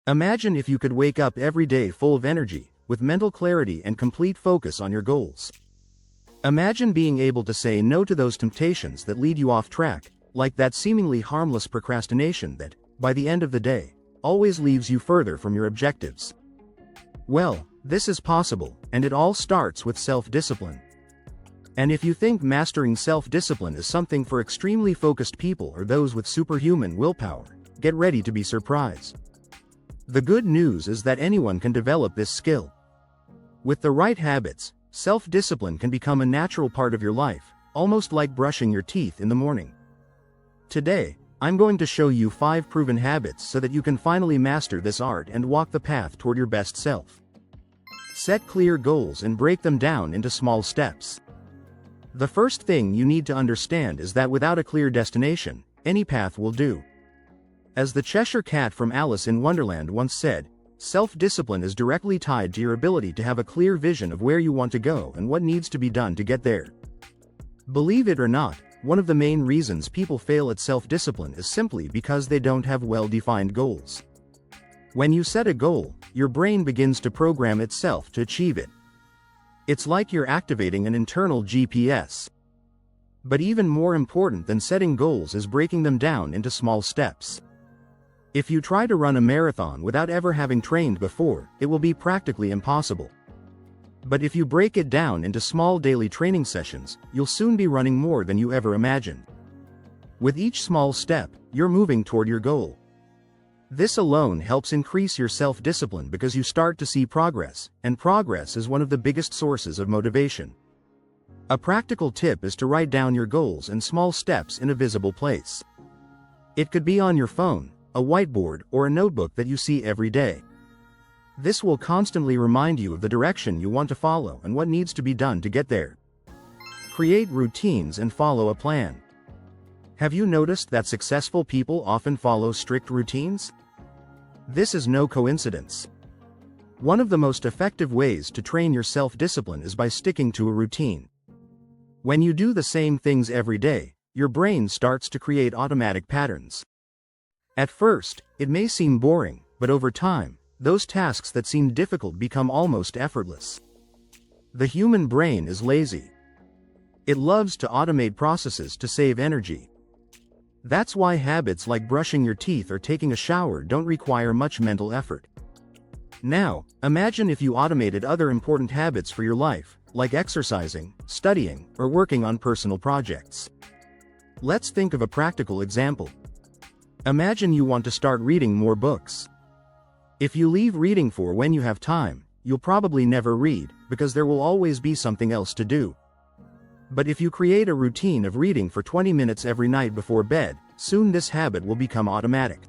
Imagine if you could wake up every day full of energy, with mental clarity and complete focus on your goals. Imagine being able to say no to those temptations that lead you off track, like that seemingly harmless procrastination that, by the end of the day, always leaves you further from your objectives. Well, this is possible, and it all starts with self-discipline. And if you think mastering self-discipline is something for extremely focused people or those with superhuman willpower, get ready to be surprised. The good news is that anyone can develop this skill. With the right habits, self-discipline can become a natural part of your life, almost like brushing your teeth in the morning. Today, I'm going to show you 5 proven habits so that you can finally master this art and walk the path toward your best self. Set clear goals and break them down into small steps. The first thing you need to understand is that without a clear destination, any path will do. As the Cheshire Cat from Alice in Wonderland once said, self-discipline is directly tied to your ability to have a clear vision of where you want to go and what needs to be done to get there. Believe it or not, one of the main reasons people fail at self-discipline is simply because they don't have well-defined goals. When you set a goal, your brain begins to program itself to achieve it. It's like you're activating an internal GPS. But even more important than setting goals is breaking them down into small steps. If you try to run a marathon without ever having trained before, it will be practically impossible. But if you break it down into small daily training sessions, you'll soon be running more than you ever imagined. With each small step, you're moving toward your goal. This alone helps increase your self-discipline because you start to see progress, and progress is one of the biggest sources of motivation. A practical tip is to write down your goals and small steps in a visible place. It could be on your phone, a whiteboard, or a notebook that you see every day. This will constantly remind you of the direction you want to follow and what needs to be done to get there. Create routines and follow a plan. Have you noticed that successful people often follow strict routines? This is no coincidence. One of the most effective ways to train your self-discipline is by sticking to a routine. When you do the same things every day, your brain starts to create automatic patterns. At first, it may seem boring, but over time, those tasks that seem difficult become almost effortless. The human brain is lazy. It loves to automate processes to save energy. That's why habits like brushing your teeth or taking a shower don't require much mental effort. Now, imagine if you automated other important habits for your life, like exercising, studying, or working on personal projects. Let's think of a practical example. Imagine you want to start reading more books. If you leave reading for when you have time, you'll probably never read, because there will always be something else to do. But if you create a routine of reading for 20 minutes every night before bed, soon this habit will become automatic.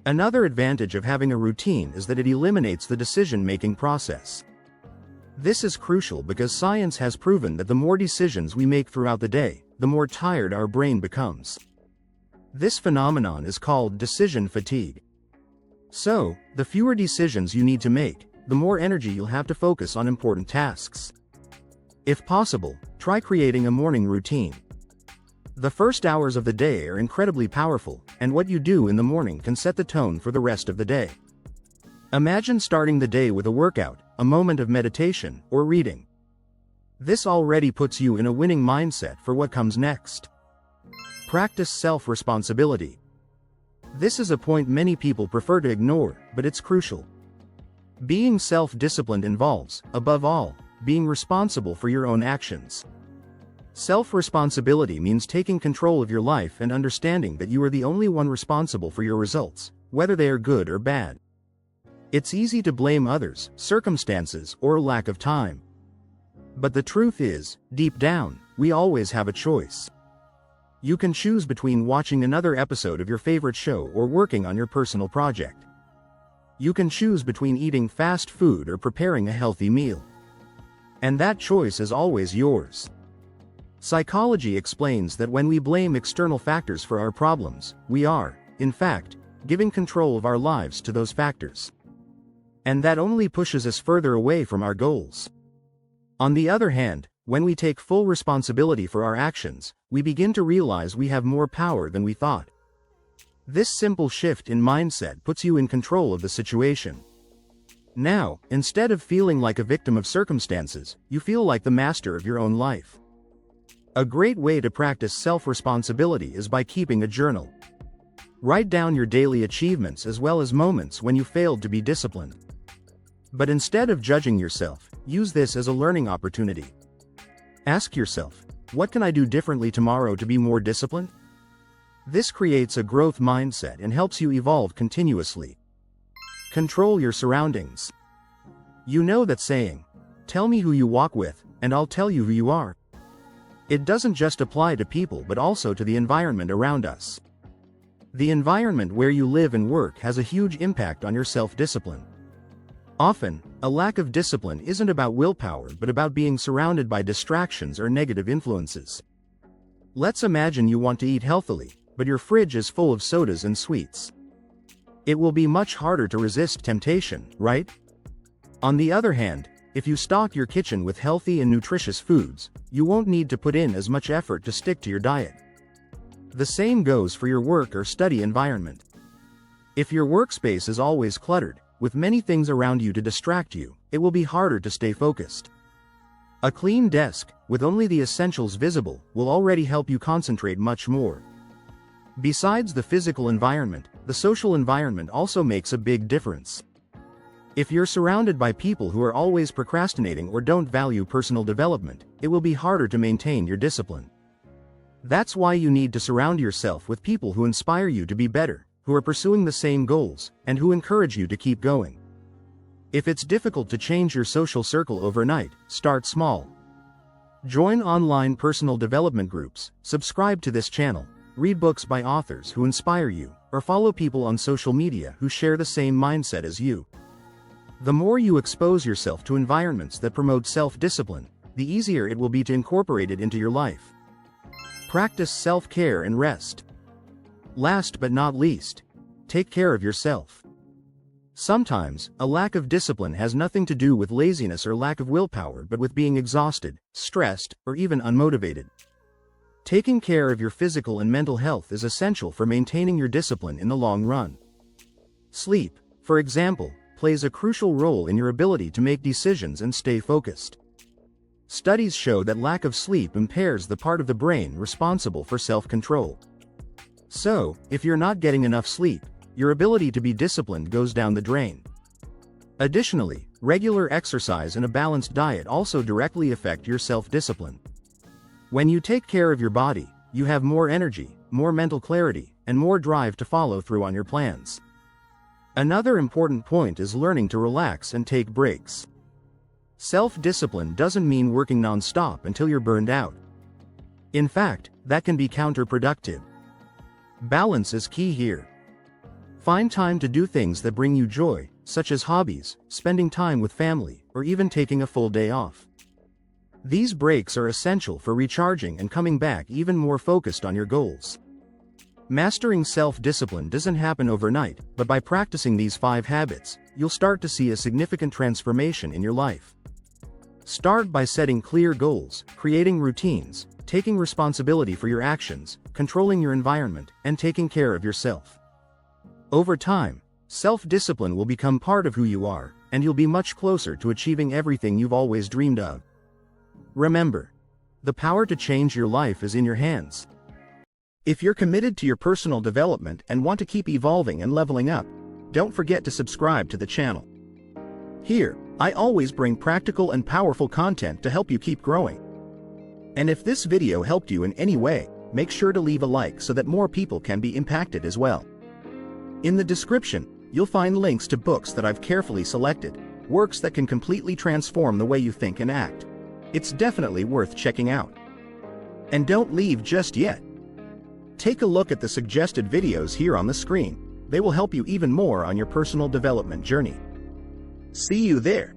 Another advantage of having a routine is that it eliminates the decision-making process. This is crucial because science has proven that the more decisions we make throughout the day, the more tired our brain becomes. This phenomenon is called decision fatigue. So, the fewer decisions you need to make, the more energy you'll have to focus on important tasks. If possible, try creating a morning routine. The first hours of the day are incredibly powerful, and what you do in the morning can set the tone for the rest of the day. Imagine starting the day with a workout, a moment of meditation, or reading. This already puts you in a winning mindset for what comes next. Practice self-responsibility. This is a point many people prefer to ignore, but it's crucial. Being self-disciplined involves, above all, being responsible for your own actions. Self-responsibility means taking control of your life and understanding that you are the only one responsible for your results, whether they are good or bad. It's easy to blame others, circumstances, or lack of time. But the truth is, deep down, we always have a choice. You can choose between watching another episode of your favorite show or working on your personal project. You can choose between eating fast food or preparing a healthy meal. And that choice is always yours. Psychology explains that when we blame external factors for our problems, we are, in fact, giving control of our lives to those factors. And that only pushes us further away from our goals. On the other hand, when we take full responsibility for our actions, we begin to realize we have more power than we thought. This simple shift in mindset puts you in control of the situation. Now, instead of feeling like a victim of circumstances, you feel like the master of your own life. A great way to practice self-responsibility is by keeping a journal. Write down your daily achievements as well as moments when you failed to be disciplined. But instead of judging yourself, use this as a learning opportunity. Ask yourself, what can I do differently tomorrow to be more disciplined? This creates a growth mindset and helps you evolve continuously. Control your surroundings. You know that saying, tell me who you walk with, and I'll tell you who you are. It doesn't just apply to people but also to the environment around us. The environment where you live and work has a huge impact on your self-discipline. Often, a lack of discipline isn't about willpower but about being surrounded by distractions or negative influences. Let's imagine you want to eat healthily, but your fridge is full of sodas and sweets. It will be much harder to resist temptation, right? On the other hand, if you stock your kitchen with healthy and nutritious foods, you won't need to put in as much effort to stick to your diet. The same goes for your work or study environment. If your workspace is always cluttered, with many things around you to distract you, it will be harder to stay focused. A clean desk, with only the essentials visible, will already help you concentrate much more. Besides the physical environment, the social environment also makes a big difference. If you're surrounded by people who are always procrastinating or don't value personal development, it will be harder to maintain your discipline. That's why you need to surround yourself with people who inspire you to be better, who are pursuing the same goals, and who encourage you to keep going. If it's difficult to change your social circle overnight, start small. Join online personal development groups, subscribe to this channel, read books by authors who inspire you, or follow people on social media who share the same mindset as you. The more you expose yourself to environments that promote self-discipline, the easier it will be to incorporate it into your life. Practice self-care and rest. Last but not least, take care of yourself. Sometimes, a lack of discipline has nothing to do with laziness or lack of willpower but with being exhausted, stressed, or even unmotivated. Taking care of your physical and mental health is essential for maintaining your discipline in the long run. Sleep, for example, plays a crucial role in your ability to make decisions and stay focused. Studies show that lack of sleep impairs the part of the brain responsible for self-control. So, if you're not getting enough sleep, your ability to be disciplined goes down the drain. Additionally, regular exercise and a balanced diet also directly affect your self-discipline. When you take care of your body, you have more energy, more mental clarity, and more drive to follow through on your plans. Another important point is learning to relax and take breaks. Self-discipline doesn't mean working non-stop until you're burned out. In fact, that can be counterproductive. Balance is key here. Find time to do things that bring you joy, such as hobbies, spending time with family, or even taking a full day off. These breaks are essential for recharging and coming back even more focused on your goals. Mastering self-discipline doesn't happen overnight, but by practicing these 5 habits, you'll start to see a significant transformation in your life. Start by setting clear goals, creating routines, taking responsibility for your actions, controlling your environment, and taking care of yourself. Over time, self-discipline will become part of who you are, and you'll be much closer to achieving everything you've always dreamed of. Remember, the power to change your life is in your hands. If you're committed to your personal development and want to keep evolving and leveling up, don't forget to subscribe to the channel. Here, I always bring practical and powerful content to help you keep growing. And if this video helped you in any way, make sure to leave a like so that more people can be impacted as well. In the description, you'll find links to books that I've carefully selected, works that can completely transform the way you think and act. It's definitely worth checking out. And don't leave just yet. Take a look at the suggested videos here on the screen. They will help you even more on your personal development journey. See you there.